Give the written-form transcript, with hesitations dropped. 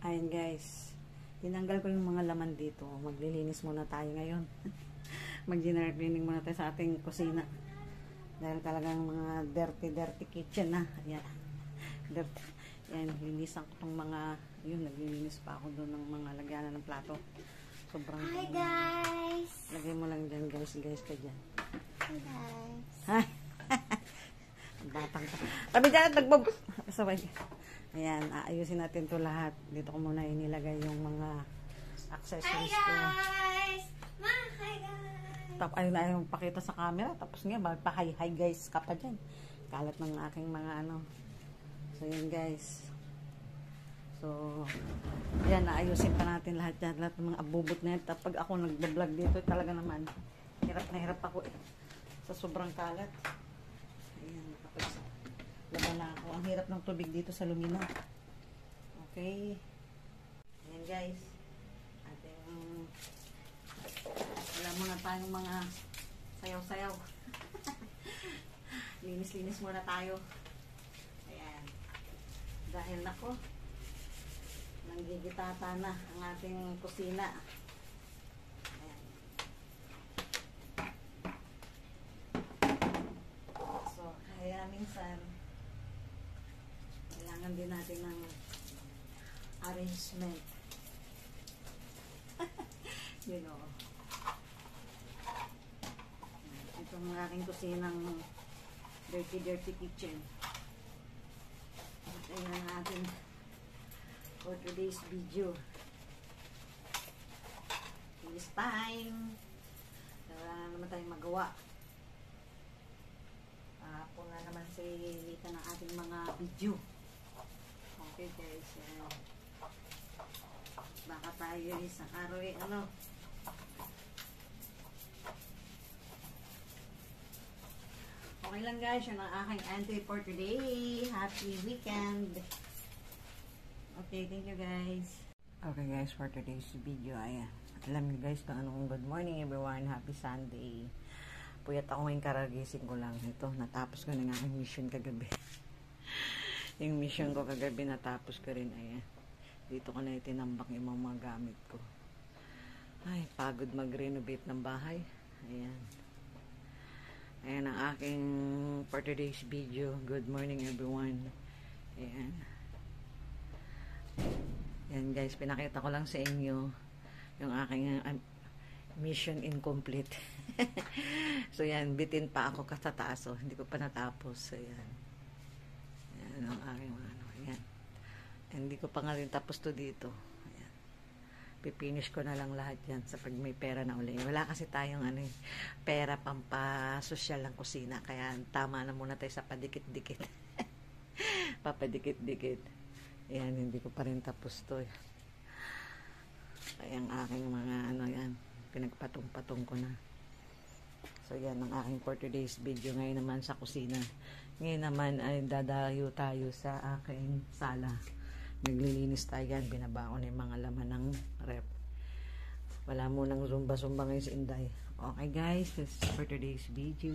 Ayan guys, tinanggal ko yung mga laman dito. Maglilinis muna tayo ngayon. Mag-dinner cleaning muna tayo sa ating kusina. Dahil talagang mga dirty kitchen na. Ayan. Dirty. Ayan, linisan ko itong mga, yun, naglilinis pa ako doon ng mga lagyanan ng plato. Sobrang Hi guys! Lagay mo lang dyan guys ka dyan. Hi guys! Hi! Batang ka. Kami dyan, sabay. Ayan, aayusin natin to lahat. Dito ko muna inilagay yung mga accessories ko. Hi guys! Hi guys! Ayun na yung pakita sa camera. Tapos nga, magpa-hi guys ka pa dyan. Kalat ng aking mga ano. So, yun guys. So, yan, naayusin pa natin lahat yan. Lahat ng mga abubot na yan. Pag ako nag-vlog dito, talaga naman, hirap na hirap ako eh. Sa sobrang kalat. Ayan, kapag laban na ako. Ang hirap ng tubig dito sa Lumina. Okay. Ayan guys. Ating wala muna tayong mga sayaw-sayaw. Linis-linis muna tayo. Ayan. Dahil nako, nanggigitata na ang ating kusina. Ayan. So, kaya minsan kailangan din natin ng arrangement. You know. Itong aking kusinang dirty kitchen. Ayan natin for today's video. This time, wala na naman tayong magawa. Kung na naman sa lita ng ating mga video. Okay guys, baka tayo isang araw ano. Okay lang guys, yun ang aking entry for today. Happy weekend! Okay, thank you guys. Okay guys, for today's video, ayan. Alam niyo guys kung anong good morning everyone. Happy Sunday. Puyat ako ngayong karagising ko lang. Ito, natapos ko na nga ang mission kagabi. Yung mission ko kagabi, natapos ko rin. Ayan. Dito ko na itinambak yung mga gamit ko. Ay, pagod mag-renovate ng bahay. Ayan. Ayan ang aking for today's video. Good morning everyone. Ayan. Ayan guys, pinakita ko lang sa inyo yung aking mission incomplete. So yan, bitin pa ako katataas. So, hindi ko pa natapos. So yan. Yan ang aking ano. Yan. Hindi ko pa nga rin tapos to dito. Ayan. Pipinish ko na lang lahat yan sa pag may pera na uli. Wala kasi tayong ano, pera pampasosyal ng kusina. Kaya tama na muna tayo sa padikit-dikit. Papadikit-dikit. Ayan, hindi ko pa rin tapos to. Kaya ang aking mga ano yan, pinagpatong-patong ko na. So yan ang aking for today's video. Ngayon naman sa kusina. Ngayon naman ay dadayo tayo sa aking sala. Naglilinis tayo yan. Binaba ko na yung mga laman ng rep. Wala mo nang zumba-zumba ngayon sa Inday. Okay guys, this is for today's video.